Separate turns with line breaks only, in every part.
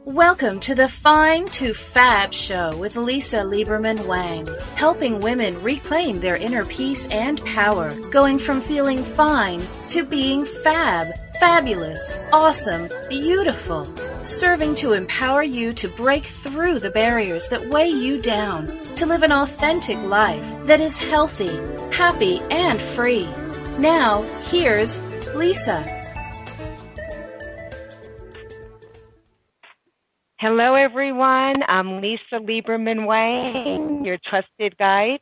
Welcome to the Fine to FAB Show with Lisa Lieberman-Wang, helping women reclaim their inner peace and power, going from feeling fine to being fab, fabulous, awesome, beautiful, serving to empower you to break through the barriers that weigh you down, to live an authentic life that is healthy, happy, and free. Now, here's Lisa.
Hello, everyone. I'm Lisa Lieberman-Wang, your trusted guide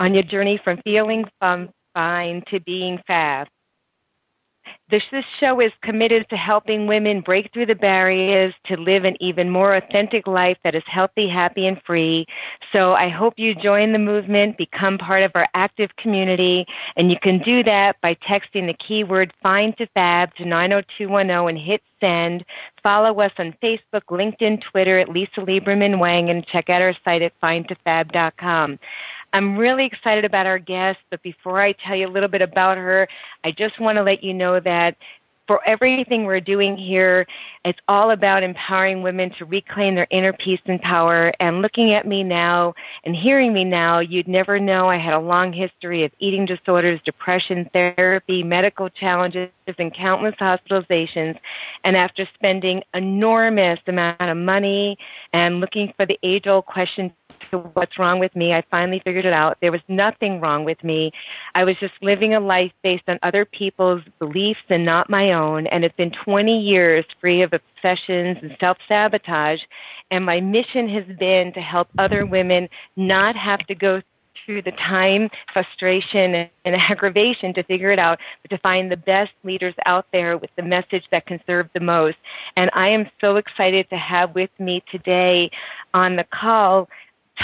on your journey from feeling fine to being fab. This show is committed to helping women break through the barriers to live an even more authentic life that is healthy, happy, and free. So I hope you join the movement, become part of our active community, and you can do that by texting the keyword FINE to FAB to 90210 and hit send. Follow us on Facebook, LinkedIn, Twitter at Lisa Lieberman-Wang, and check out our site at finetofab.com. I'm really excited about our guest, but before I tell you a little bit about her, I just want to let you know that for everything we're doing here, it's all about empowering women to reclaim their inner peace and power. And looking at me now and hearing me now, you'd never know I had a long history of eating disorders, depression, therapy, medical challenges, and countless hospitalizations. And after spending enormous amount of money and looking for the age-old question, to what's wrong with me, I finally figured it out. There was nothing wrong with me. I was just living a life based on other people's beliefs and not my own. And it's been 20 years free of obsessions and self-sabotage. And my mission has been to help other women not have to go through the time, frustration, and aggravation to figure it out, but to find the best leaders out there with the message that can serve the most. And I am so excited to have with me today on the call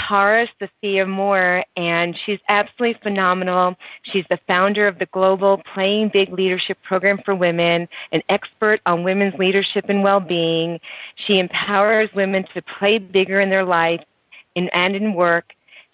Tara Sophia Mohr, and she's absolutely phenomenal. She's the founder of the global Playing Big Leadership Program for Women, an expert on women's leadership and well-being. She empowers women to play bigger in their life and in work.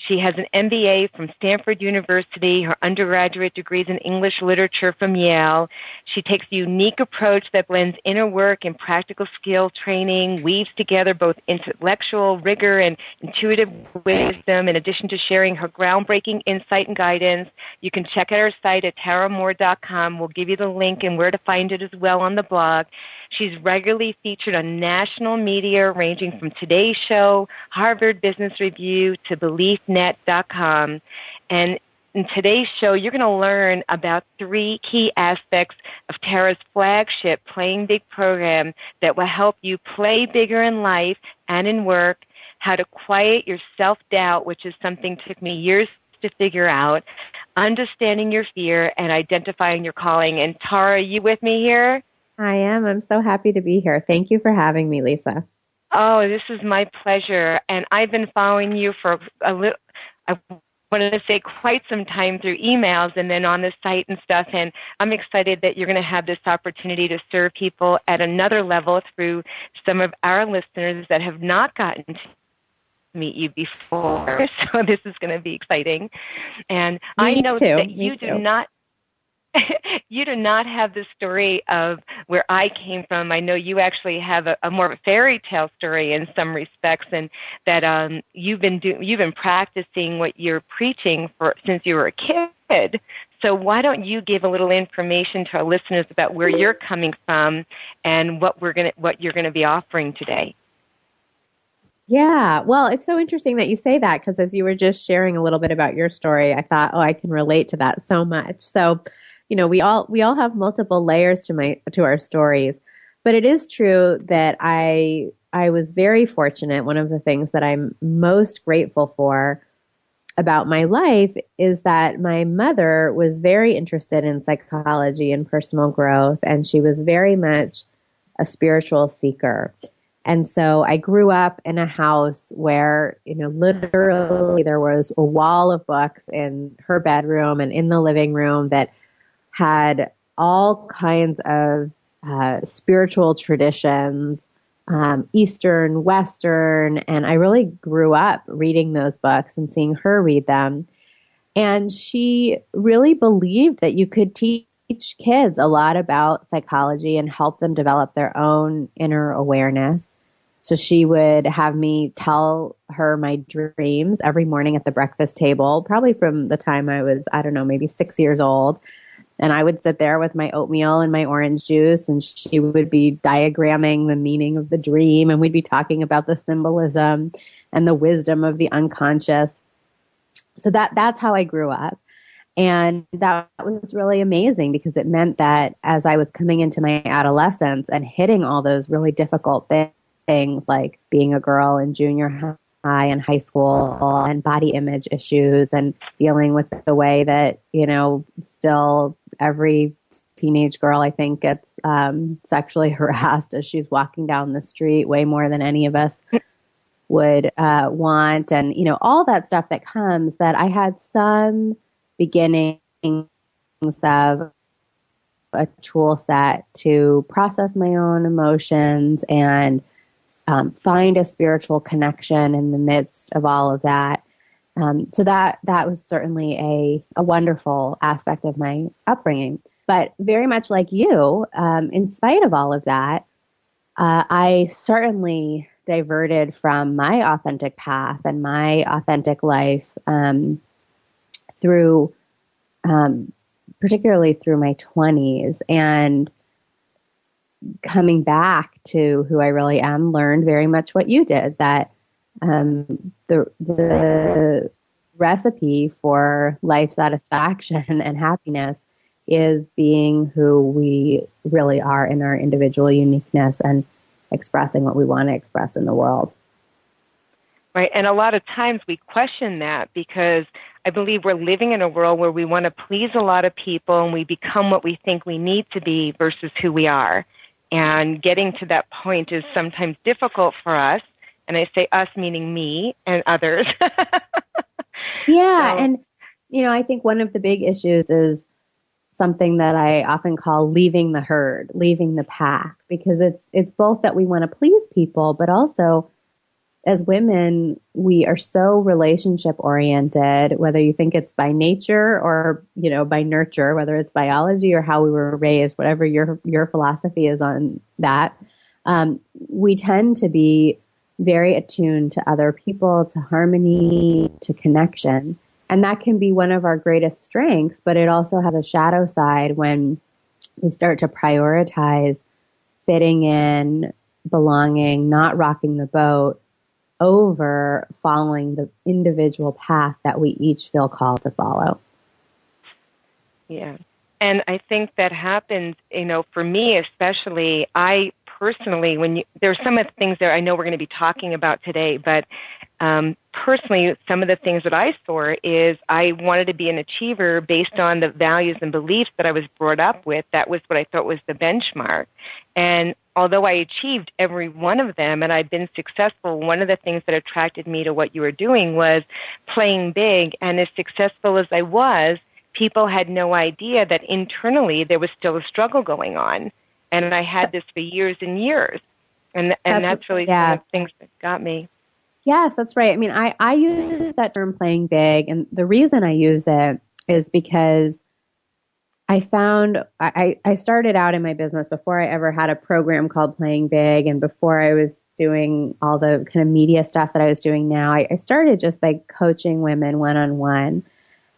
She has an MBA from Stanford University, her undergraduate degrees in English literature from Yale. She takes a unique approach that blends inner work and practical skill training, weaves together both intellectual rigor and intuitive wisdom, in addition to sharing her groundbreaking insight and guidance. You can check out her site at taramohr.com. We'll give you the link and where to find it as well on the blog. She's regularly featured on national media ranging from Today's Show, Harvard Business Review, to BeliefNet.com. And in today's show, you're going to learn about 3 key aspects of Tara's flagship Playing Big program that will help you play bigger in life and in work, how to quiet your self-doubt, which is something that took me years to figure out, understanding your fear, and identifying your calling. And Tara, are you with me here?
I am. I'm so happy to be here. Thank you for having me, Lisa.
Oh, this is my pleasure. And I've been following you for I wanted to say quite some time through emails and then on the site and stuff. And I'm excited that you're going to have this opportunity to serve people at another level through some of our listeners that have not gotten to meet you before. So this is going to be exciting. And I know that you do not you do not have the story of where I came from. I know you actually have a more of a fairy tale story in some respects, and that you've been practicing what you're preaching since you were a kid. So why don't you give a little information to our listeners about where you're coming from and what you're going to be offering today?
Yeah, well, it's so interesting that you say that, because as you were just sharing a little bit about your story, I thought, I can relate to that so much. So, we all have multiple layers to our stories, but it is true that I was very fortunate. One of the things that I'm most grateful for about my life is that my mother was very interested in psychology and personal growth, and she was very much a spiritual seeker. And so I grew up in a house where, literally there was a wall of books in her bedroom and in the living room that had all kinds of spiritual traditions, Eastern, Western, and I really grew up reading those books and seeing her read them. And she really believed that you could teach kids a lot about psychology and help them develop their own inner awareness. So she would have me tell her my dreams every morning at the breakfast table, probably from the time I was, I don't know, maybe 6 years old. And I would sit there with my oatmeal and my orange juice, and she would be diagramming the meaning of the dream, and we'd be talking about the symbolism and the wisdom of the unconscious. So that's how I grew up. And that was really amazing because it meant that as I was coming into my adolescence and hitting all those really difficult things like being a girl in junior high and high school and body image issues and dealing with the way that, still every teenage girl, I think, gets sexually harassed as she's walking down the street way more than any of us would want. And, all that stuff that comes, that I had some beginnings of a tool set to process my own emotions and find a spiritual connection in the midst of all of that. So that was certainly a wonderful aspect of my upbringing. But very much like you, in spite of all of that, I certainly diverted from my authentic path and my authentic life through, particularly through my 20s, and coming back to who I really am, learned very much what you did, that the recipe for life satisfaction and happiness is being who we really are in our individual uniqueness and expressing what we want to express in the world.
Right. And a lot of times we question that because I believe we're living in a world where we want to please a lot of people and we become what we think we need to be versus who we are. And getting to that point is sometimes difficult for us. And I say us meaning me and others.
Yeah. So, and, I think one of the big issues is something that I often call leaving the herd, leaving the pack, because it's both that we want to please people, but also as women, we are so relationship oriented, whether you think it's by nature or, by nurture, whether it's biology or how we were raised, whatever your philosophy is on that. We tend to be very attuned to other people, to harmony, to connection. And that can be one of our greatest strengths, but it also has a shadow side when we start to prioritize fitting in, belonging, not rocking the boat, over following the individual path that we each feel called to follow.
Yeah. And I think that happens, for me especially, I personally, there's some of the things that I know we're going to be talking about today, but personally, some of the things that I saw is I wanted to be an achiever based on the values and beliefs that I was brought up with. That was what I thought was the benchmark. And although I achieved every one of them and I've been successful, one of the things that attracted me to what you were doing was playing big. And as successful as I was, people had no idea that internally there was still a struggle going on. And I had this for years and years. And that's really some of the things that got me.
Yes, that's right. I mean, I use that term playing big. And the reason I use it is because I found I started out in my business before I ever had a program called Playing Big, and before I was doing all the kind of media stuff that I was doing now. I started just by coaching women one-on-one,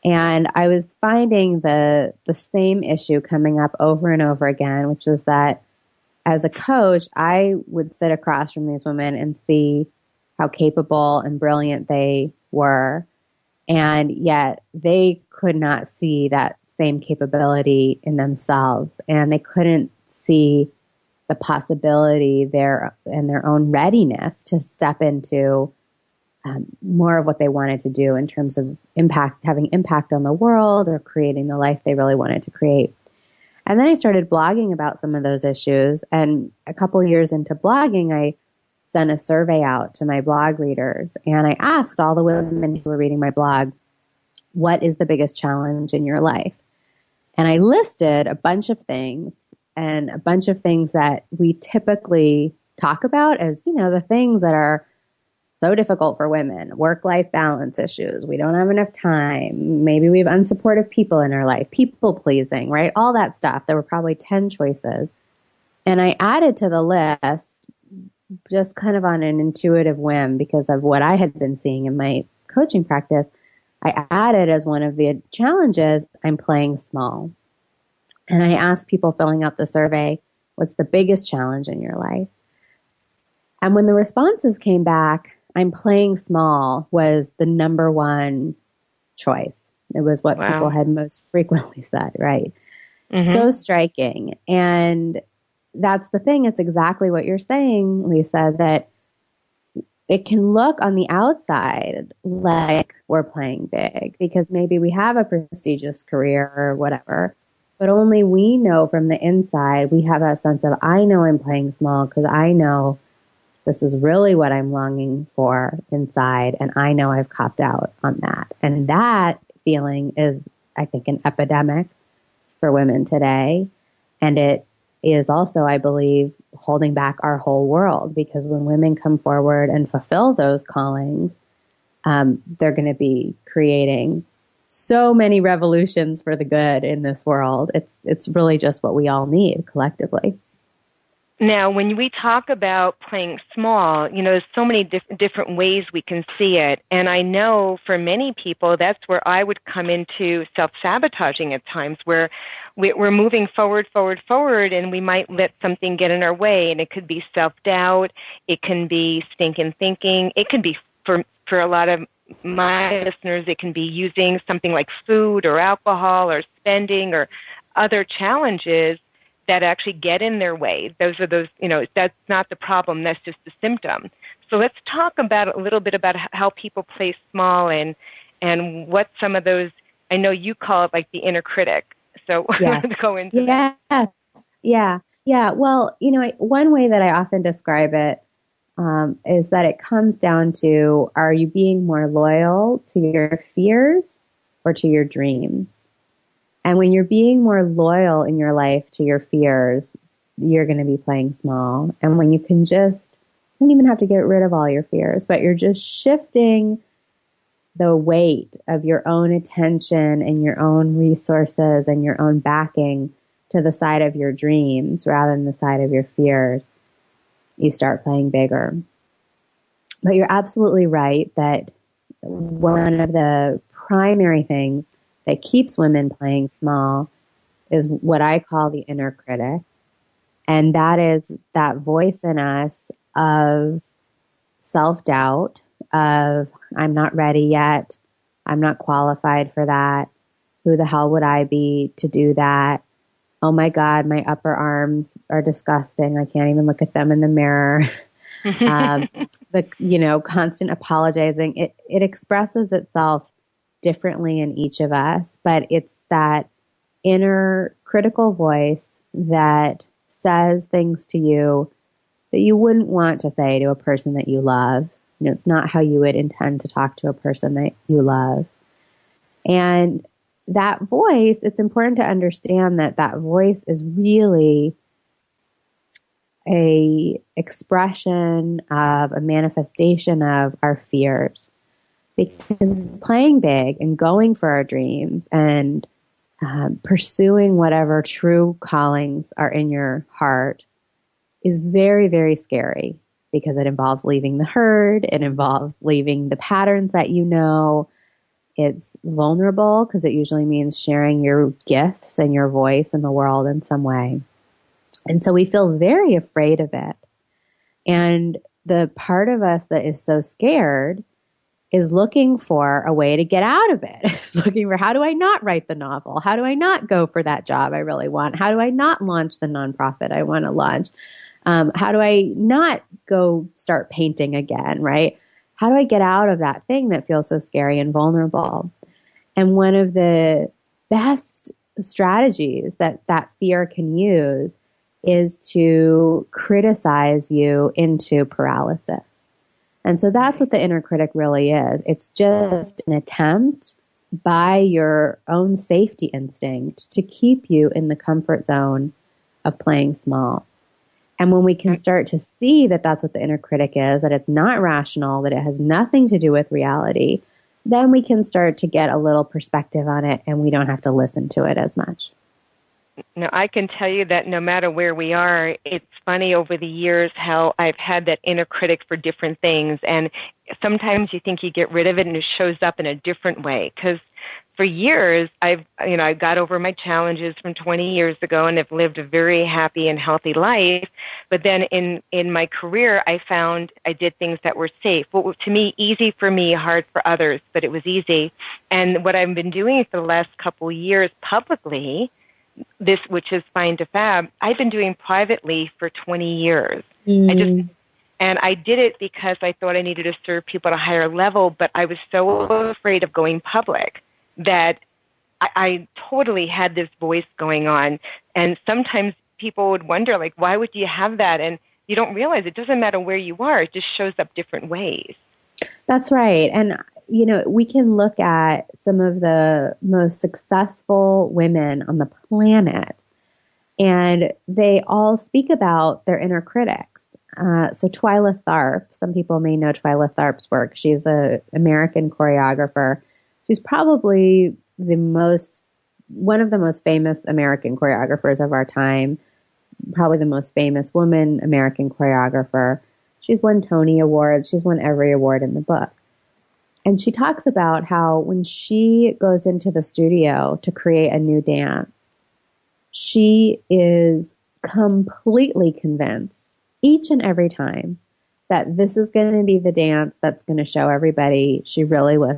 and I was finding the same issue coming up over and over again, which was that as a coach, I would sit across from these women and see how capable and brilliant they were, and yet they could not see that same capability in themselves, and they couldn't see the possibility there and their own readiness to step into more of what they wanted to do in terms of having impact on the world or creating the life they really wanted to create. And then I started blogging about some of those issues, and a couple years into blogging, I sent a survey out to my blog readers, and I asked all the women who were reading my blog, what is the biggest challenge in your life? And I listed a bunch of things, and a bunch of things that we typically talk about as, the things that are so difficult for women. Work-life balance issues. We don't have enough time. Maybe we have unsupportive people in our life. People-pleasing, right? All that stuff. There were probably 10 choices. And I added to the list just kind of on an intuitive whim because of what I had been seeing in my coaching practice, I added as one of the challenges, I'm playing small. And I asked people filling out the survey, what's the biggest challenge in your life? And when the responses came back, I'm playing small was the number one choice. It was what people had most frequently said, right? Mm-hmm. So striking. And that's the thing. It's exactly what you're saying, Lisa, that it can look on the outside like we're playing big because maybe we have a prestigious career or whatever, but only we know from the inside, we have that sense of, I know I'm playing small because I know this is really what I'm longing for inside, and I know I've copped out on that. And that feeling is, I think, an epidemic for women today. And it is also, I believe, holding back our whole world because when women come forward and fulfill those callings, they're going to be creating so many revolutions for the good in this world. It's really just what we all need collectively.
Now, when we talk about playing small, there's so many different ways we can see it. And I know for many people, that's where I would come into self-sabotaging at times, where we're moving forward, and we might let something get in our way. And it could be self-doubt. It can be stinking thinking. It can be, for a lot of my listeners, it can be using something like food or alcohol or spending or other challenges that actually get in their way. That's not the problem. That's just the symptom. So let's talk about a little bit about how people play small and what some of those, I know you call it like the inner critic. So let's go into that.
Yeah. Well, one way that I often describe it is that it comes down to, are you being more loyal to your fears or to your dreams? And when you're being more loyal in your life to your fears, you're going to be playing small. And when you can you don't even have to get rid of all your fears, but you're just shifting the weight of your own attention and your own resources and your own backing to the side of your dreams rather than the side of your fears, you start playing bigger. But you're absolutely right that one of the primary things that keeps women playing small is what I call the inner critic. And that is that voice in us of self-doubt, of I'm not ready yet, I'm not qualified for that, who the hell would I be to do that? Oh my God, my upper arms are disgusting. I can't even look at them in the mirror. The constant apologizing, it expresses itself differently in each of us, but it's that inner critical voice that says things to you that you wouldn't want to say to a person that you love. It's not how you would intend to talk to a person that you love. And that voice, it's important to understand that voice is really a expression of a manifestation of our fears. Because playing big and going for our dreams and pursuing whatever true callings are in your heart is very, very scary because it involves leaving the herd. It involves leaving the patterns that you know. It's vulnerable because it usually means sharing your gifts and your voice in the world in some way. And so we feel very afraid of it. And the part of us that is so scared is looking for a way to get out of it. It's looking for, how do I not write the novel? How do I not go for that job I really want? How do I not launch the nonprofit I want to launch? How do I not go start painting again, right? How do I get out of that thing that feels so scary and vulnerable? And one of the best strategies that fear can use is to criticize you into paralysis. And so that's what the inner critic really is. It's just an attempt by your own safety instinct to keep you in the comfort zone of playing small. And when we can start to see that that's what the inner critic is, that it's not rational, that it has nothing to do with reality, then we can start to get a little perspective on it and we don't have to listen to it as much.
No, I can tell you that no matter where we are, it's funny over the years how I've had that inner critic for different things. And sometimes you think you get rid of it and it shows up in a different way. Because for years, I got over my challenges from 20 years ago and have lived a very happy and healthy life. But then in my career, I found I did things that were safe. Well, to me, easy for me, hard for others, but it was easy. And what I've been doing for the last couple of years publicly, this, which is Fine to Fab, I've been doing privately for 20 years. And I did it because I thought I needed to serve people at a higher level, but I was so afraid of going public that I totally had this voice going on. And sometimes people would wonder, like, why would you have that? And you don't realize it doesn't matter where you are. It just shows up different ways.
That's right. And, we can look at some of the most successful women on the planet, and they all speak about their inner critics. So Twyla Tharp, some people may know Twyla Tharp's work. She's an American choreographer. She's probably one of the most famous American choreographers of our time, probably the most famous woman American choreographer. She's won Tony Awards. She's won every award in the book. And she talks about how when she goes into the studio to create a new dance, she is completely convinced each and every time that this is going to be the dance that's going to show everybody she really was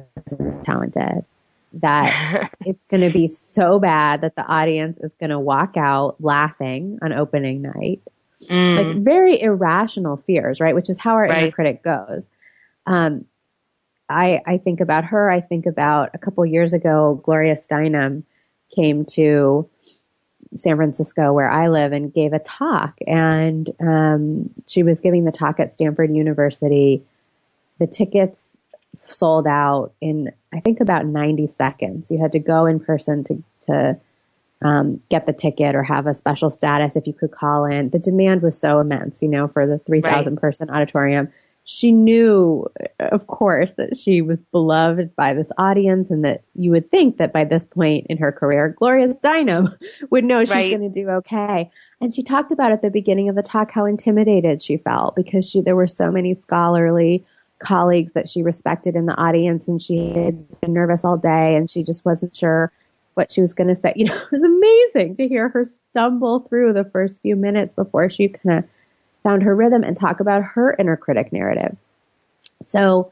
talented, that it's going to be so bad that the audience is going to walk out laughing on opening night. Like very irrational fears, right? Which is how our inner critic goes. I think about her. I think about a couple years ago, Gloria Steinem came to San Francisco, where I live, and gave a talk. And she was giving the talk at Stanford University. The tickets sold out in, I think, about 90 seconds. You had to go in person to get the ticket or have a special status if you could call in. The demand was so immense, for the 3,000 person auditorium. She knew, of course, that she was beloved by this audience, and that you would think that by this point in her career, Gloria Steinem would know she's going to do okay. And she talked about at the beginning of the talk how intimidated she felt because there were so many scholarly colleagues that she respected in the audience, and she had been nervous all day, and she just wasn't sure what she was going to say. It was amazing to hear her stumble through the first few minutes before she kind of found her rhythm and talk about her inner critic narrative. So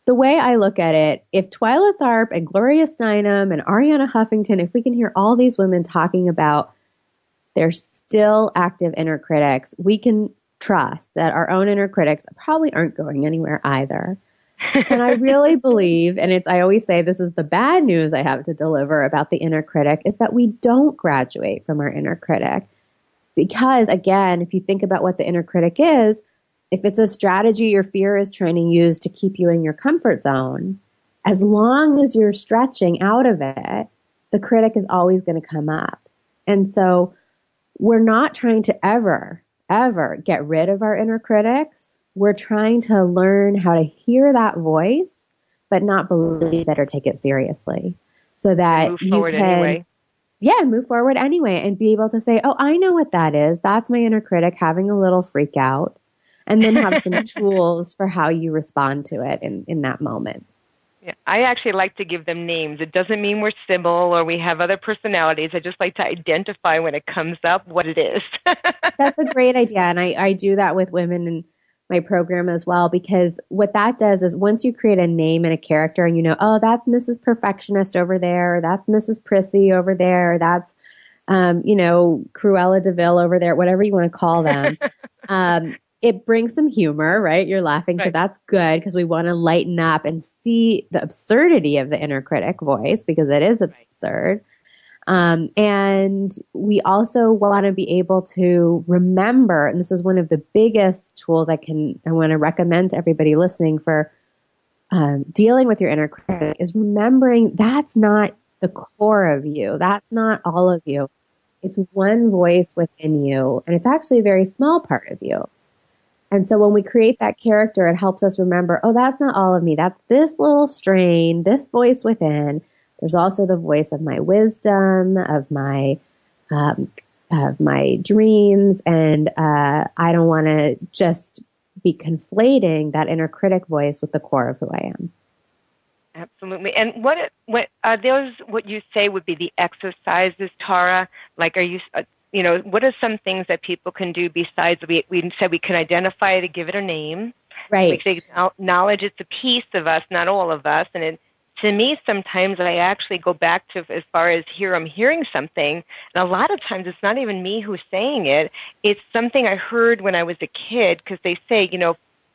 the way I look at it, if Twyla Tharp and Gloria Steinem and Arianna Huffington, if we can hear all these women talking about their still active inner critics, we can trust that our own inner critics probably aren't going anywhere either. And I really believe, and I always say this is the bad news I have to deliver about the inner critic, is that we don't graduate from our inner critic. Because, again, if you think about what the inner critic is, if it's a strategy your fear is trying to use to keep you in your comfort zone, as long as you're stretching out of it, the critic is always going to come up. And so we're not trying to ever get rid of our inner critics. We're trying to learn how to hear that voice, but not believe it or take it seriously, so that
move forward anyway.
Yeah, move forward anyway and be able to say, oh, I know what that is. That's my inner critic having a little freak out, and then have some tools for how you respond to it in that moment.
Yeah, I actually like to give them names. It doesn't mean we're similar or we have other personalities. I just like to identify when it comes up what it is.
That's a great idea. And I do that with women in my program as well, because what that does is once you create a name and a character and oh, that's Mrs. Perfectionist over there, or that's Mrs. Prissy over there, or that's, Cruella DeVille over there, whatever you want to call them. It brings some humor, right? You're laughing. So that's good because we want to lighten up and see the absurdity of the inner critic voice, because it is absurd. And we also want to be able to remember, and this is one of the biggest tools I want to recommend to everybody listening for dealing with your inner critic, is remembering that's not the core of you. That's not all of you. It's one voice within you, and it's actually a very small part of you. And so when we create that character, it helps us remember, oh, that's not all of me. That's this little strain, this voice within. There's also the voice of my wisdom, of my of my dreams, and I don't want to just be conflating that inner critic voice with the core of who I am.
Absolutely. And what are those? What you say would be the exercises, Tara? Like, are you? What are some things that people can do besides we said we can identify it, to give it a name,
right?
Like they acknowledge it's a piece of us, not all of us. And to me, sometimes I actually go back to as far as I'm hearing something, and a lot of times it's not even me who's saying it. It's something I heard when I was a kid, because they say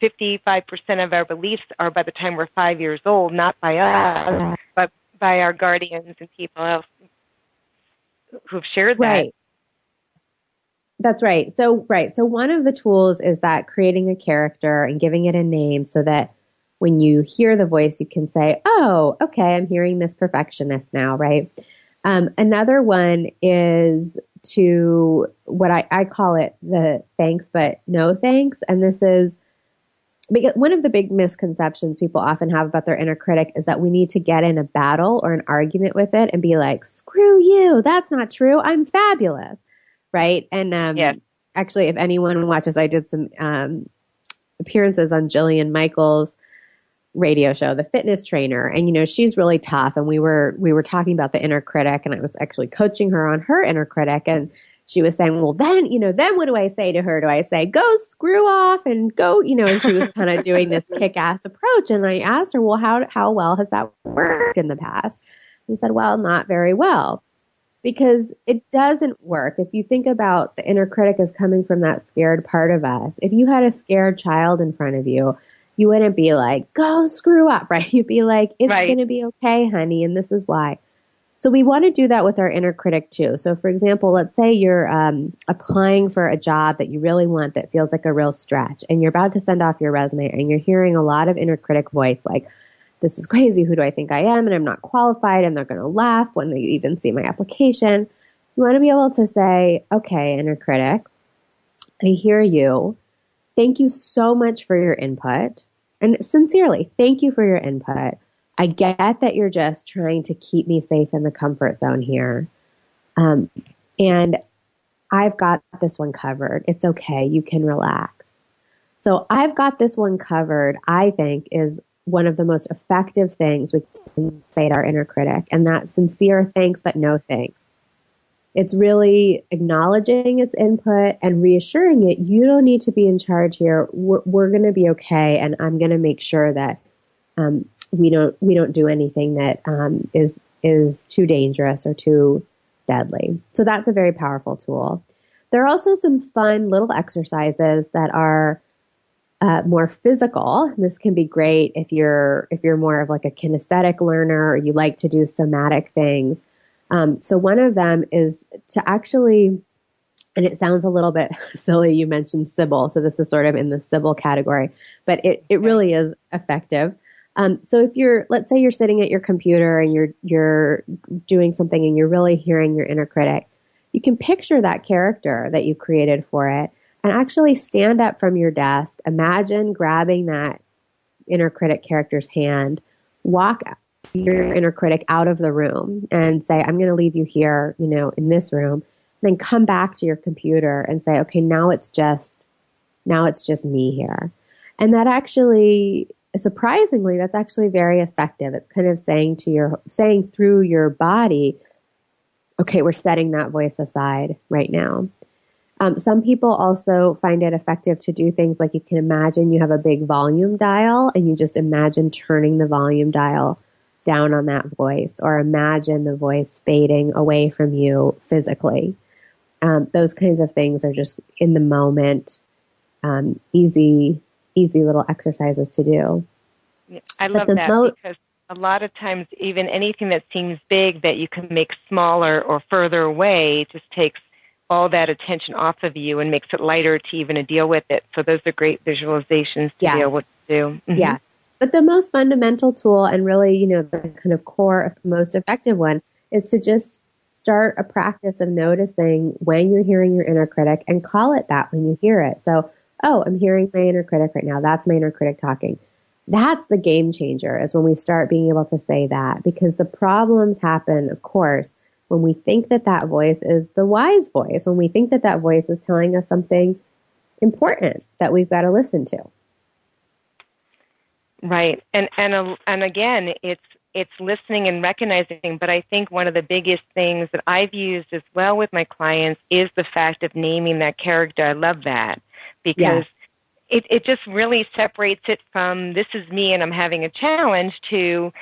55% of our beliefs are by the time we're 5 years old, not by us, but by our guardians and people else who've shared that.
Right. That's right. So one of the tools is that creating a character and giving it a name, so that when you hear the voice, you can say, oh, okay, I'm hearing this perfectionist now, right? Another one is to what I call it the thanks but no thanks. And this is because one of the big misconceptions people often have about their inner critic is that we need to get in a battle or an argument with it and be like, screw you, that's not true, I'm fabulous, right? And
yes.
Actually, if anyone watches, I did some appearances on Jillian Michaels' radio show, The Fitness Trainer, and she's really tough, and we were talking about the inner critic, and I was actually coaching her on her inner critic, and she was saying, well, then what do I say to her? Do I say, go screw off and go, and she was kind of doing this kick-ass approach. And I asked her, well, how well has that worked in the past? She said, well, not very well, because it doesn't work. If you think about the inner critic as coming from that scared part of us, if you had a scared child in front of you, you wouldn't be like, go screw up, right? You'd be like, it's going to be okay, honey, and this is why. So we want to do that with our inner critic too. So for example, let's say you're applying for a job that you really want that feels like a real stretch, and you're about to send off your resume, and you're hearing a lot of inner critic voice like, this is crazy, who do I think I am, and I'm not qualified, and they're going to laugh when they even see my application. You want to be able to say, okay, inner critic, I hear you. Thank you so much for your input. And sincerely, thank you for your input. I get that you're just trying to keep me safe in the comfort zone here. And I've got this one covered. It's okay. You can relax. So I've got this one covered, I think, is one of the most effective things we can say to our inner critic. And that's sincere thanks, but no thanks. It's really acknowledging its input and reassuring it, you don't need to be in charge here. We're going to be okay. And I'm going to make sure that we don't do anything that is too dangerous or too deadly. So that's a very powerful tool. There are also some fun little exercises that are more physical. This can be great if you're more of like a kinesthetic learner, or you like to do somatic things. So one of them is to actually, and it sounds a little bit silly, you mentioned Sybil, so this is sort of in the Sybil category, but it really is effective. So if let's say you're sitting at your computer and you're doing something and you're really hearing your inner critic, you can picture that character that you created for it and actually stand up from your desk. Imagine grabbing that inner critic character's hand, walk your inner critic out of the room and say, I'm going to leave you here, in this room. Then come back to your computer and say, okay, now it's just me here. And that actually, surprisingly, that's actually very effective. It's kind of saying through your body, okay, we're setting that voice aside right now. Some people also find it effective to do things like, you can imagine you have a big volume dial and you just imagine turning the volume dial down on that voice, or imagine the voice fading away from you physically. Those kinds of things are just in the moment, easy little exercises to do.
I love that because a lot of times even anything that seems big that you can make smaller or further away just takes all that attention off of you and makes it lighter to even deal with it. So those are great visualizations to be able to do. Mm-hmm.
Yes. But the most fundamental tool, and really, the kind of core, most effective one, is to just start a practice of noticing when you're hearing your inner critic and call it that when you hear it. So, oh, I'm hearing my inner critic right now. That's my inner critic talking. That's the game changer, is when we start being able to say that, because the problems happen, of course, when we think that that voice is the wise voice, when we think that that voice is telling us something important that we've got to listen to.
Right. And again, it's listening and recognizing, but I think one of the biggest things that I've used as well with my clients is the fact of naming that character. I love that because it just really separates it from this is me and I'm having a challenge to,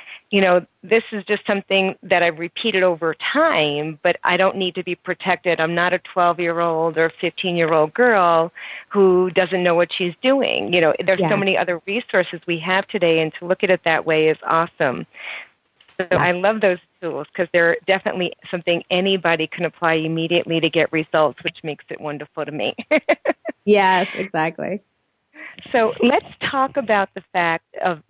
this is just something that I've repeated over time, but I don't need to be protected. I'm not a 12-year-old or 15-year-old girl who doesn't know what she's doing. There's so many other resources we have today, and to look at it that way is awesome. So I love those tools because they're definitely something anybody can apply immediately to get results, which makes it wonderful to me.
Yes, exactly.
So let's talk about the fact of,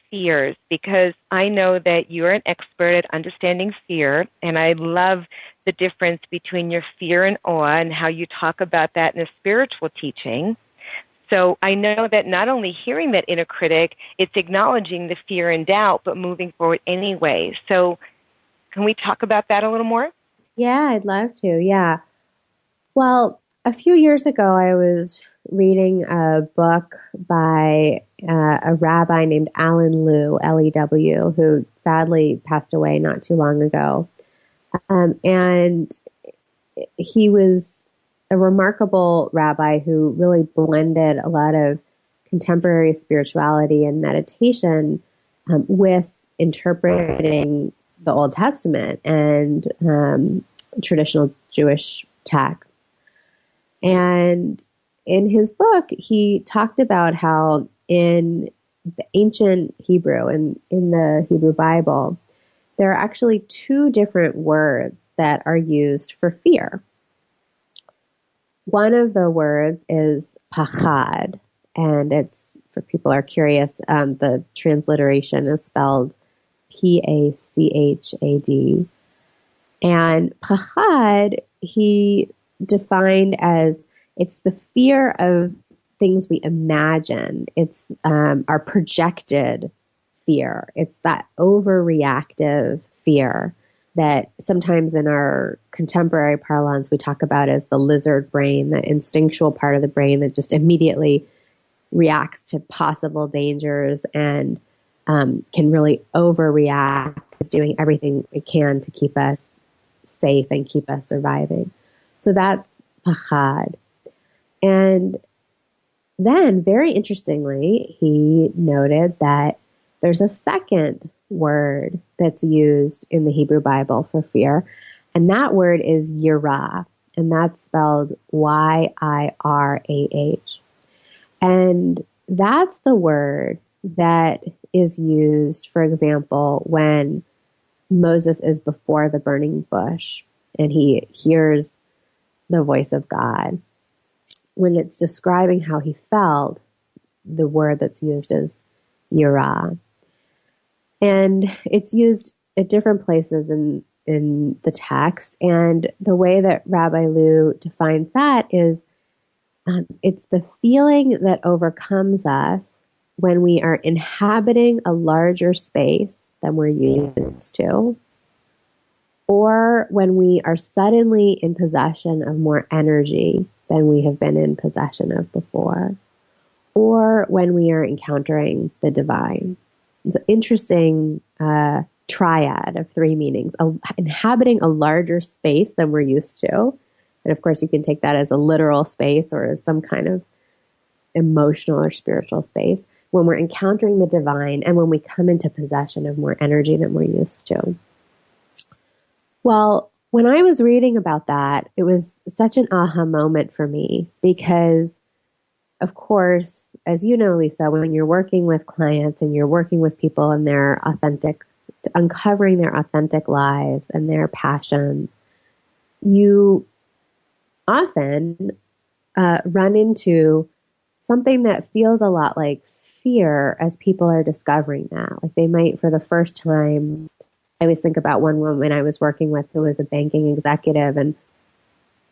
fears, because I know that you're an expert at understanding fear, and I love the difference between your fear and awe and how you talk about that in a spiritual teaching. So I know that not only hearing that inner critic, it's acknowledging the fear and doubt, but moving forward anyway. So can we talk about that a little more?
Yeah, I'd love to. Yeah. Well, a few years ago, I was reading a book by a rabbi named Alan Lew, L-E-W, who sadly passed away not too long ago. And he was a remarkable rabbi who really blended a lot of contemporary spirituality and meditation with interpreting the Old Testament and traditional Jewish texts. And in his book, he talked about how in the ancient Hebrew and in the Hebrew Bible, there are actually two different words that are used for fear. One of the words is pachad, and it's, for people who are curious, the transliteration is spelled P-A-C-H-A-D. And pachad, he defined as it's the fear of things we imagine. It's our projected fear. It's that overreactive fear that sometimes in our contemporary parlance we talk about as the lizard brain, the instinctual part of the brain that just immediately reacts to possible dangers and can really overreact. Is doing everything it can to keep us safe and keep us surviving. So that's pachad. And then, very interestingly, he noted that there's a second word that's used in the Hebrew Bible for fear, and that word is yirah, and that's spelled Y-I-R-A-H. And that's the word that is used, for example, when Moses is before the burning bush and he hears the voice of God. When it's describing how he felt, the word that's used is yirah. And it's used at different places in the text. And the way that Rabbi Lew defines that is it's the feeling that overcomes us when we are inhabiting a larger space than we're used to, or when we are suddenly in possession of more energy than we have been in possession of before, or when we are encountering the divine. It's an interesting triad of three meanings. Inhabiting a larger space than we're used to. And of course, you can take that as a literal space or as some kind of emotional or spiritual space. When we're encountering the divine and when we come into possession of more energy than we're used to. Well, when I was reading about that, it was such an aha moment for me because, of course, as you know, Lisa, when you're working with clients and you're working with people and their authentic, uncovering their authentic lives and their passions, you often run into something that feels a lot like fear as people are discovering that. Like they might, for the first time, I always think about one woman I was working with who was a banking executive and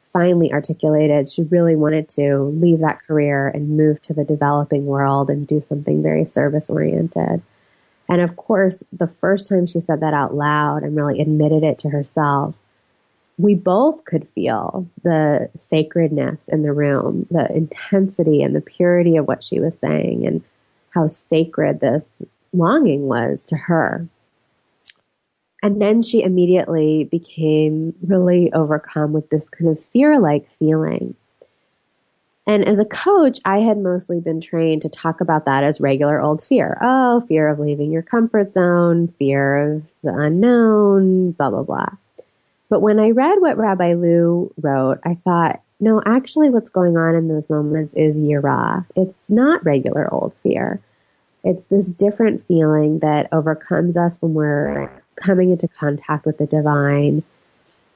finally articulated she really wanted to leave that career and move to the developing world and do something very service-oriented. And of course, the first time she said that out loud and really admitted it to herself, we both could feel the sacredness in the room, the intensity and the purity of what she was saying, and how sacred this longing was to her. And then she immediately became really overcome with this kind of fear-like feeling. And as a coach, I had mostly been trained to talk about that as regular old fear. Oh, fear of leaving your comfort zone, fear of the unknown, blah, blah, blah. But when I read what Rabbi Lou wrote, I thought, no, actually what's going on in those moments is yirah. It's not regular old fear. It's this different feeling that overcomes us when we're coming into contact with the divine,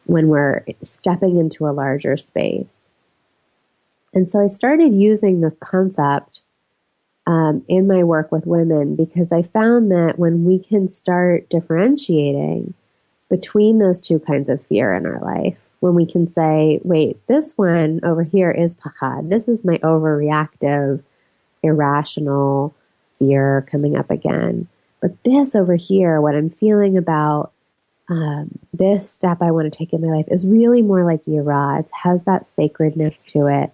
when we're stepping into a larger space. And so I started using this concept in my work with women, because I found that when we can start differentiating between those two kinds of fear in our life, when we can say, wait, this one over here is pachad. This is my overreactive, irrational fear coming up again. But this over here, what I'm feeling about this step I want to take in my life is really more like yirah. It has that sacredness to it.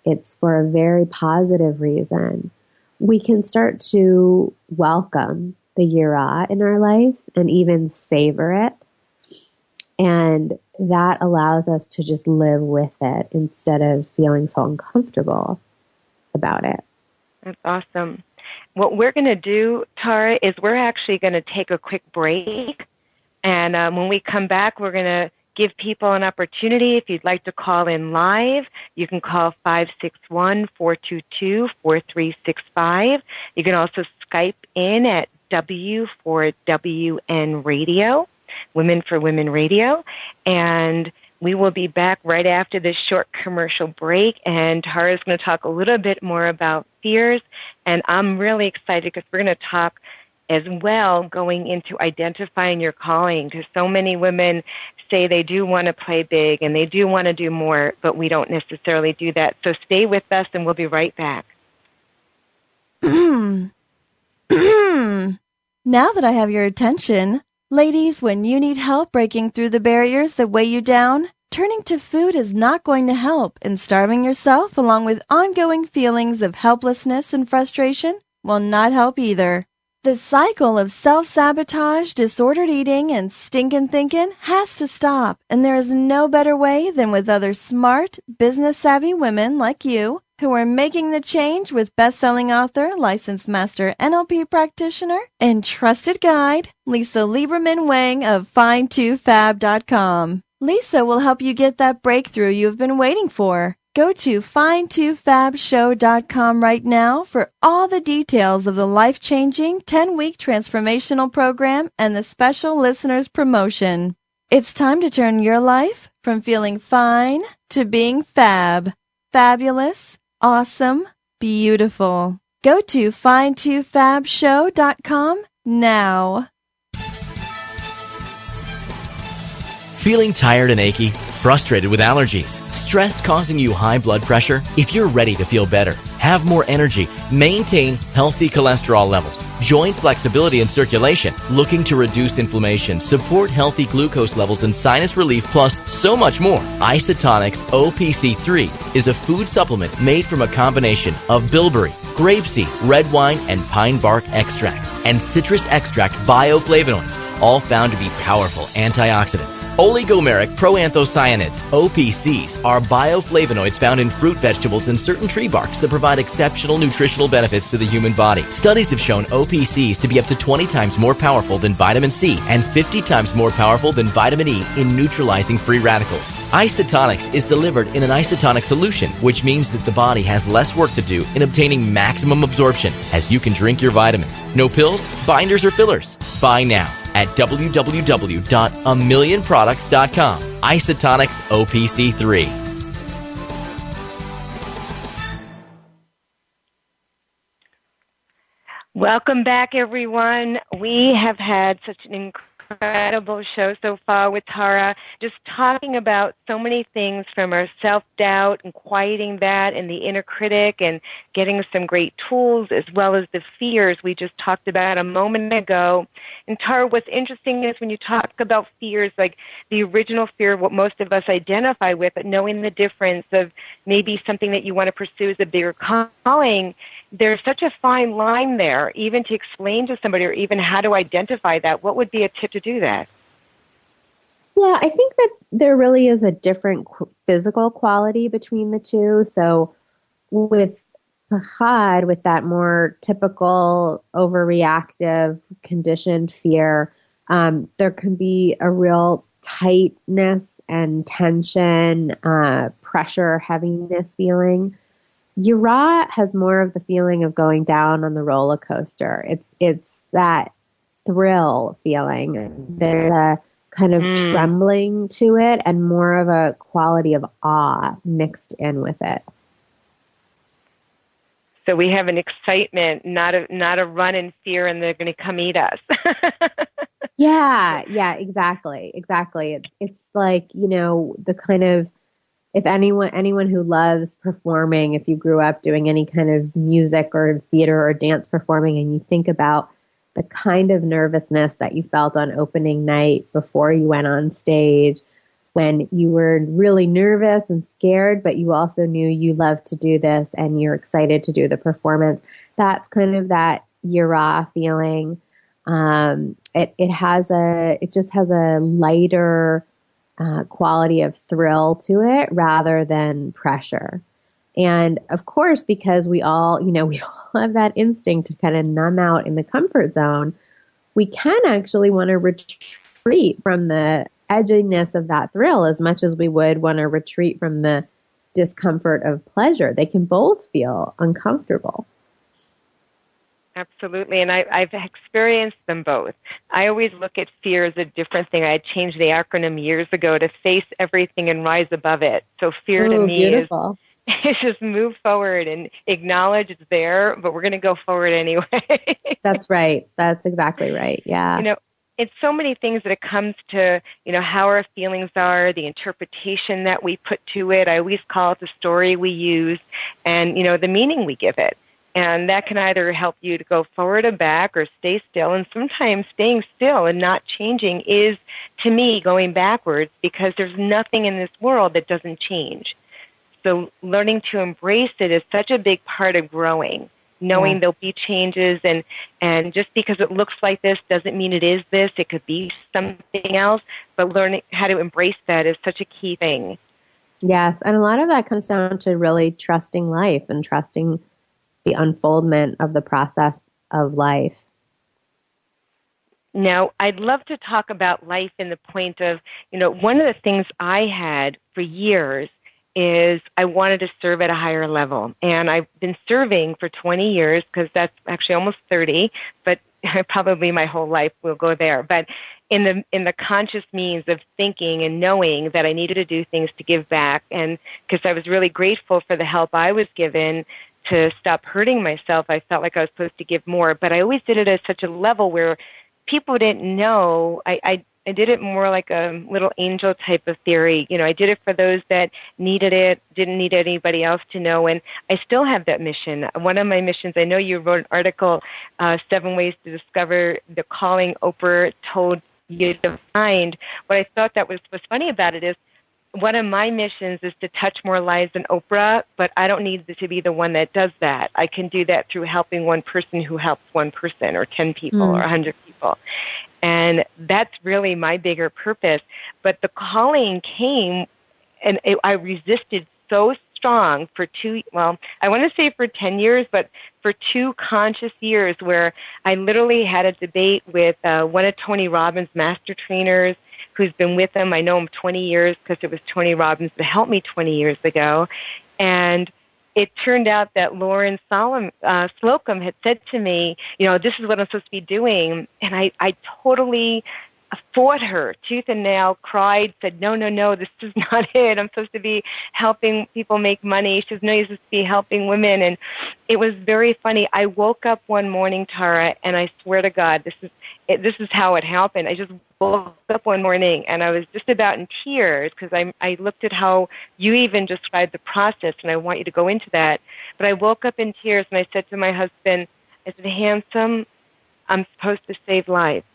It's for a very positive reason. We can start to welcome the yirah in our life and even savor it. And that allows us to just live with it instead of feeling so uncomfortable about it.
That's awesome. What we're going to do, Tara, is we're actually going to take a quick break. And when we come back, we're going to give people an opportunity. If you'd like to call in live, you can call 561-422-4365. You can also Skype in at W for WN Radio, Women for Women Radio. And we will be back right after this short commercial break. And Tara's going to talk a little bit more about fears. And I'm really excited because we're going to talk as well going into identifying your calling, because so many women say they do want to play big and they do want to do more, but we don't necessarily do that. So stay with us and we'll be right back.
Now that I have your attention, ladies, when you need help breaking through the barriers that weigh you down, turning to food is not going to help, and starving yourself along with ongoing feelings of helplessness and frustration will not help either. The cycle of self-sabotage, disordered eating, and stinking thinking has to stop, and there is no better way than with other smart, business-savvy women like you who are making the change with best-selling author, licensed master NLP practitioner, and trusted guide, Lisa Lieberman-Wang of FINE2FAB.com. Lisa will help you get that breakthrough you've been waiting for. Go to FINE2FABShow.com right now for all the details of the life-changing 10-week transformational program and the special listeners promotion. It's time to turn your life from feeling fine to being fab. Fabulous, awesome, beautiful. Go to FINE2FABShow.com now.
Feeling tired and achy? Frustrated with allergies? Stress causing you high blood pressure? If you're ready to feel better, have more energy, maintain healthy cholesterol levels, joint flexibility and circulation, looking to reduce inflammation, support healthy glucose levels and sinus relief, plus so much more, Isotonix OPC3 is a food supplement made from a combination of bilberry, grapeseed, red wine, and pine bark extracts, and citrus extract bioflavonoids, all found to be powerful antioxidants. Oligomeric proanthocyanins, OPCs, are bioflavonoids found in fruit, vegetables, and certain tree barks that provide exceptional nutritional benefits to the human body. Studies have shown OPCs to be up to 20 times more powerful than vitamin C and 50 times more powerful than vitamin E in neutralizing free radicals. Isotonix is delivered in an isotonic solution, which means that the body has less work to do in obtaining maximum absorption, as you can drink your vitamins. No pills, binders, or fillers. Buy now at www.amillionproducts.com. Isotonix OPC3.
Welcome back, everyone. We have had such an incredible show so far with Tara, just talking about so many things from our self-doubt and quieting that and the inner critic and getting some great tools as well as the fears we just talked about a moment ago. And Tara, what's interesting is when you talk about fears, like the original fear, what most of us identify with, but knowing the difference of maybe something that you want to pursue as a bigger calling, there's such a fine line there, even to explain to somebody or even how to identify that. What would be a tip to do that?
Yeah, I think that there really is a different physical quality between the two. So with Fahad, with that more typical overreactive conditioned fear, there can be a real tightness and tension, pressure, heaviness feeling. Yara has more of the feeling of going down on the roller coaster. It's that thrill feeling. There's a kind of trembling to it and more of a quality of awe mixed in with it.
So we have an excitement, not a run in fear and they're going to come eat us.
Yeah, exactly. It's like, the kind of, if anyone who loves performing, if you grew up doing any kind of music or theater or dance performing and you think about the kind of nervousness that you felt on opening night before you went on stage, when you were really nervous and scared, but you also knew you loved to do this and you're excited to do the performance, that's kind of that Yara feeling. It just has a lighter quality of thrill to it rather than pressure. And of course, because we all have that instinct to kind of numb out in the comfort zone, we can actually want to retreat from the edginess of that thrill as much as we would want to retreat from the discomfort of pleasure. They can both feel uncomfortable.
Absolutely, and I've experienced them both. I always look at fear as a different thing. I changed the acronym years ago to face everything and rise above it. So fear to me is just move forward and acknowledge it's there, but we're going to go forward anyway.
That's right. That's exactly right. Yeah.
It's so many things that it comes to, how our feelings are, the interpretation that we put to it. I always call it the story we use and, the meaning we give it. And that can either help you to go forward or back or stay still. And sometimes staying still and not changing is, to me, going backwards because there's nothing in this world that doesn't change. So learning to embrace it is such a big part of growing, knowing there'll be changes. And just because it looks like this doesn't mean it is this. It could be something else. But learning how to embrace that is such a key thing.
Yes. And a lot of that comes down to really trusting life and trusting the unfoldment of the process of life.
Now, I'd love to talk about life in the point of, one of the things I had for years is I wanted to serve at a higher level. And I've been serving for 20 years because that's actually almost 30, but probably my whole life will go there. But in the conscious means of thinking and knowing that I needed to do things to give back, and because I was really grateful for the help I was given to stop hurting myself, I felt like I was supposed to give more. But I always did it at such a level where people didn't know. I did it more like a little angel type of theory. I did it for those that needed it, didn't need anybody else to know. And I still have that mission. One of my missions, I know you wrote an article, 7 Ways to Discover the Calling Oprah Told You to Find. What I thought that was funny about it is, one of my missions is to touch more lives than Oprah, but I don't need to be the one that does that. I can do that through helping one person who helps one person or 10 people or 100 people. And that's really my bigger purpose. But the calling came, and I resisted so strong for I want to say for 10 years, but for 2 conscious years where I literally had a debate with one of Tony Robbins' master trainers, who's been with him. I know him 20 years because it was Tony Robbins that helped me 20 years ago. And it turned out that Lauren Slocum had said to me, this is what I'm supposed to be doing. And I totally fought her tooth and nail, cried, said, no, this is not it. I'm supposed to be helping people make money. She says, no, you're supposed to be helping women. And it was very funny. I woke up one morning, Tara, and I swear to God, this is how it happened. I just woke up one morning and I was just about in tears because I looked at how you even described the process, and I want you to go into that. But I woke up in tears and I said to my husband, I said, handsome, I'm supposed to save lives.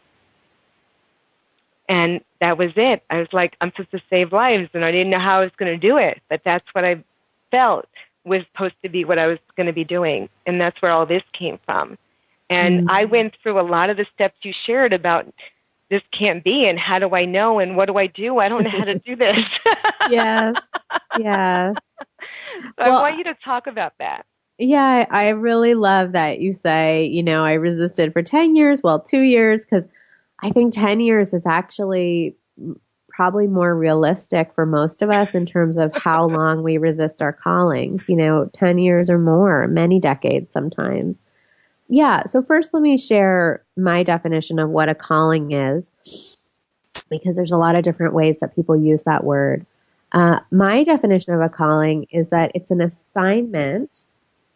And that was it. I was like, I'm supposed to save lives, and I didn't know how I was going to do it, but that's what I felt was supposed to be what I was going to be doing, and that's where all this came from. And I went through a lot of the steps you shared about this can't be, and how do I know, and what do I do? I don't know how to do this.
Yes, yes.
So I want you to talk about that.
Yeah, I really love that you say, you know, I resisted for 10 years, well, 2 years, because I think 10 years is actually probably more realistic for most of us in terms of how long we resist our callings, you know, 10 years or more, many decades sometimes. Yeah, so first let me share my definition of what a calling is, because there's a lot of different ways that people use that word. My definition of a calling is that it's an assignment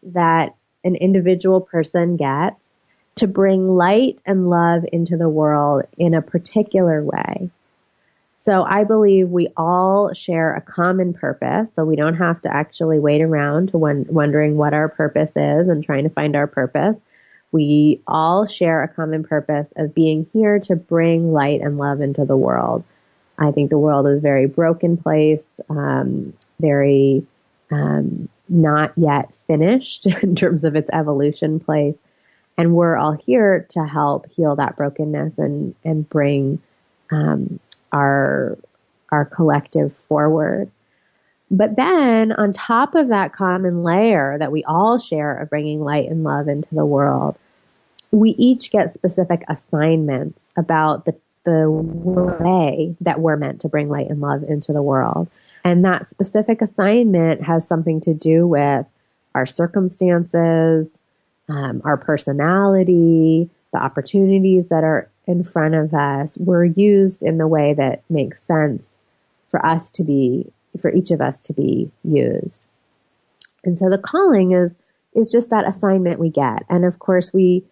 that an individual person gets to bring light and love into the world in a particular way. So I believe we all share a common purpose, so we don't have to actually wait around to wondering what our purpose is and trying to find our purpose. We all share a common purpose of being here to bring light and love into the world. I think the world is a very broken place, very not yet finished in terms of its evolution place. And we're all here to help heal that brokenness and bring our collective forward. But then on top of that common layer that we all share of bringing light and love into the world, we each get specific assignments about the way that we're meant to bring light and love into the world. And that specific assignment has something to do with our circumstances, our personality, the opportunities that are in front of us. Were used in the way that makes sense for each of us to be used. And so the calling is just that assignment we get. And of course, we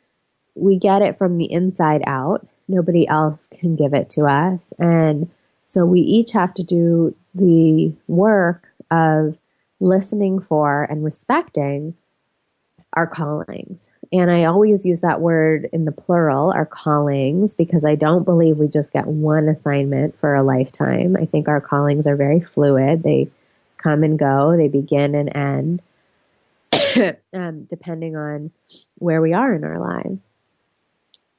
get it from the inside out. Nobody else can give it to us. And so we each have to do the work of listening for and respecting our callings. And I always use that word in the plural, our callings, because I don't believe we just get one assignment for a lifetime. I think our callings are very fluid. They come and go. They begin and end, depending on where we are in our lives.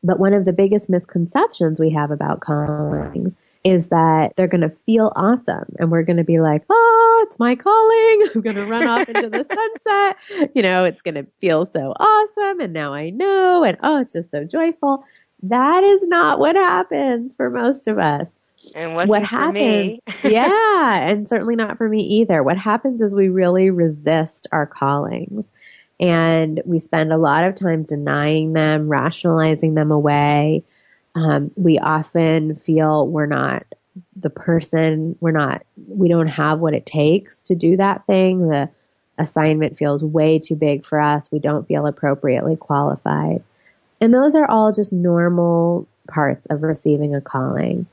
But one of the biggest misconceptions we have about callings is that they're going to feel awesome. And we're going to be like, oh, it's my calling. I'm going to run off into the sunset. You know, it's going to feel so awesome. And now I know. And oh, it's just so joyful. That is not what happens for most of us.
And what happens,
for me. Yeah, and certainly not for me either. What happens is we really resist our callings. And we spend a lot of time denying them, rationalizing them away. We often feel we're not the person, we don't have what it takes to do that thing. The assignment feels way too big for us. We don't feel appropriately qualified. And those are all just normal parts of receiving a calling.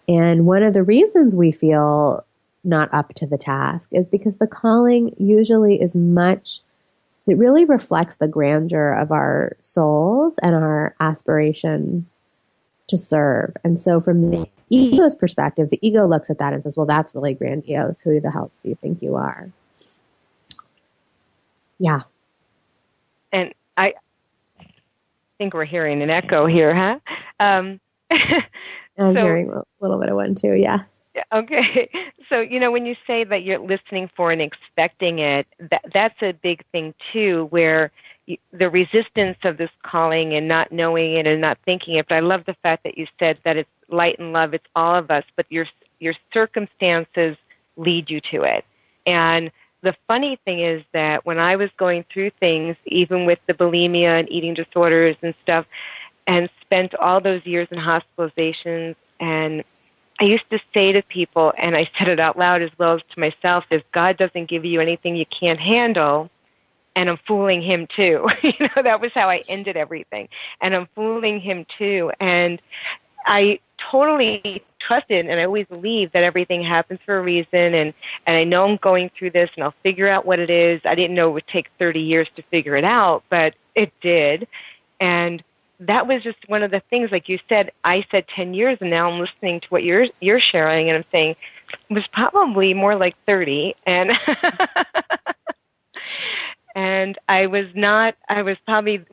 And one of the reasons we feel not up to the task is because the calling usually it really reflects the grandeur of our souls and our aspirations to serve. And so from the ego's perspective, the ego looks at that and says, well, that's really grandiose. Who the hell do you think you are? Yeah.
And I think we're hearing an echo here, huh?
I'm hearing a little bit of one too, yeah.
Okay. So, when you say that you're listening for and expecting it, that's a big thing too, where the resistance of this calling and not knowing it and not thinking it. But I love the fact that you said that it's light and love, it's all of us, but your circumstances lead you to it. And the funny thing is that when I was going through things, even with the bulimia and eating disorders and stuff, and spent all those years in hospitalizations, and I used to say to people, and I said it out loud as well as to myself, if God doesn't give you anything you can't handle, and I'm fooling him too. That was how I ended everything. And I'm fooling him too. And I totally trusted, and I always believe that everything happens for a reason, and I know I'm going through this, and I'll figure out what it is. I didn't know it would take 30 years to figure it out, but it did. And that was just one of the things, like you said, I said 10 years, and now I'm listening to what you're sharing, and I'm saying it was probably more like 30, and and I was probably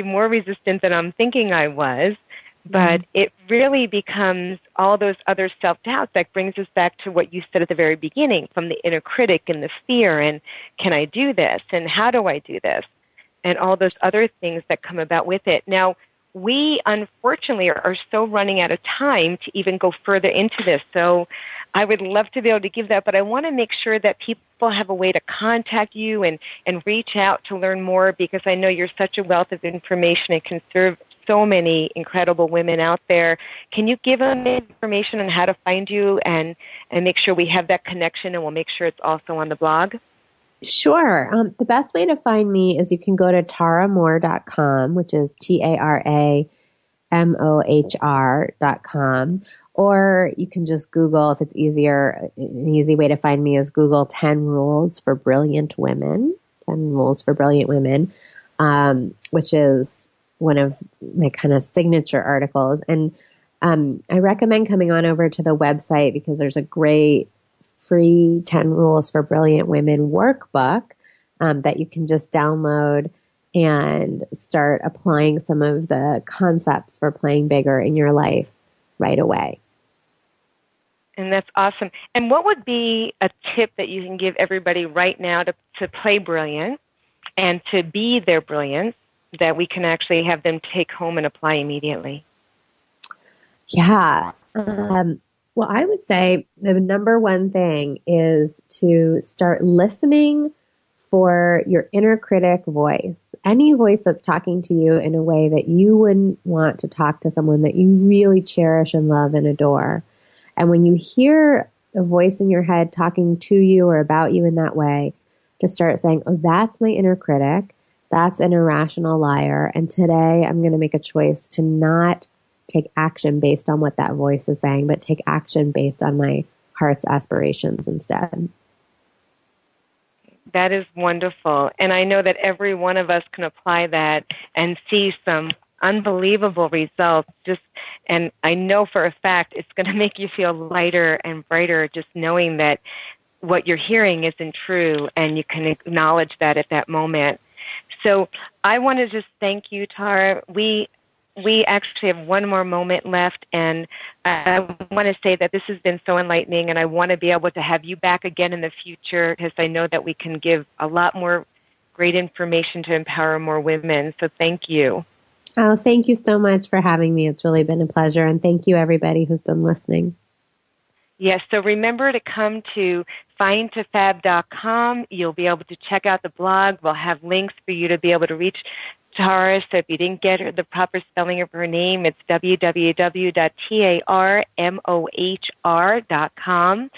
more resistant than I'm thinking I was, but it really becomes all those other self-doubts that brings us back to what you said at the very beginning, from the inner critic and the fear, and can I do this, and how do I do this, and all those other things that come about with it. Now, we unfortunately are so running out of time to even go further into this. So I would love to be able to give that, but I want to make sure that people have a way to contact you and reach out to learn more, because I know you're such a wealth of information and can serve so many incredible women out there. Can you give them information on how to find you and make sure we have that connection, and we'll make sure it's also on the blog?
Sure. The best way to find me is you can go to taramohr.com, which is TARAMOHR.com, or you can just Google, if it's easier. An easy way to find me is Google 10 Rules for Brilliant Women, 10 Rules for Brilliant Women, which is one of my kind of signature articles. And I recommend coming on over to the website, because there's a great free 10 Rules for Brilliant Women workbook that you can just download and start applying some of the concepts for playing bigger in your life right away.
And that's awesome. And what would be a tip that you can give everybody right now to play brilliant and to be their brilliance that we can actually have them take home and apply immediately?
Yeah. Well, I would say the number one thing is to start listening for your inner critic voice. Any voice that's talking to you in a way that you wouldn't want to talk to someone that you really cherish and love and adore. And when you hear a voice in your head talking to you or about you in that way, to start saying, oh, that's my inner critic. That's an irrational liar. And today I'm going to make a choice to not take action based on what that voice is saying, but take action based on my heart's aspirations instead.
That is wonderful. And I know that every one of us can apply that and see some unbelievable results. And I know for a fact it's going to make you feel lighter and brighter, just knowing that what you're hearing isn't true, and you can acknowledge that at that moment. So I want to just thank you, Tara. We actually have one more moment left, and I want to say that this has been so enlightening, and I want to be able to have you back again in the future, because I know that we can give a lot more great information to empower more women. So thank you.
Oh, thank you so much for having me. It's really been a pleasure, and thank you, everybody who's been listening.
Yes, so remember to come to FINE2FAB.com. You'll be able to check out the blog. We'll have links for you to be able to reach Tara. So if you didn't get the proper spelling of her name, it's www.TARMOHR.com.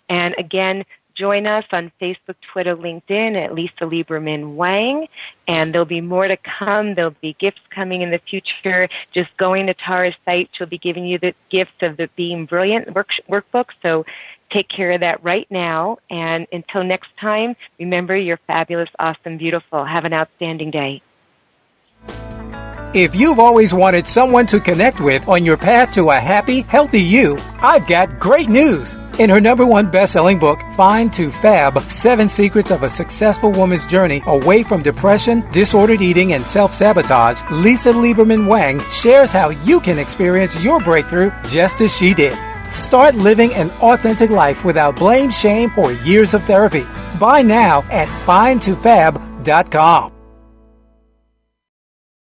And again, join us on Facebook, Twitter, LinkedIn at Lisa Lieberman-Wang. And there'll be more to come. There'll be gifts coming in the future. Just going to Tara's site, she'll be giving you the gifts of the Being Brilliant workbook. So take care of that right now. And until next time, remember, you're fabulous, awesome, beautiful. Have an outstanding day.
If you've always wanted someone to connect with on your path to a happy, healthy you, I've got great news. In her #1 best-selling book, Fine to Fab, 7 Secrets of a Successful Woman's Journey Away from Depression, Disordered Eating, and Self-Sabotage, Lisa Lieberman-Wang shares how you can experience your breakthrough just as she did. Start living an authentic life without blame, shame, or years of therapy. Buy now at FINE2FAB.com.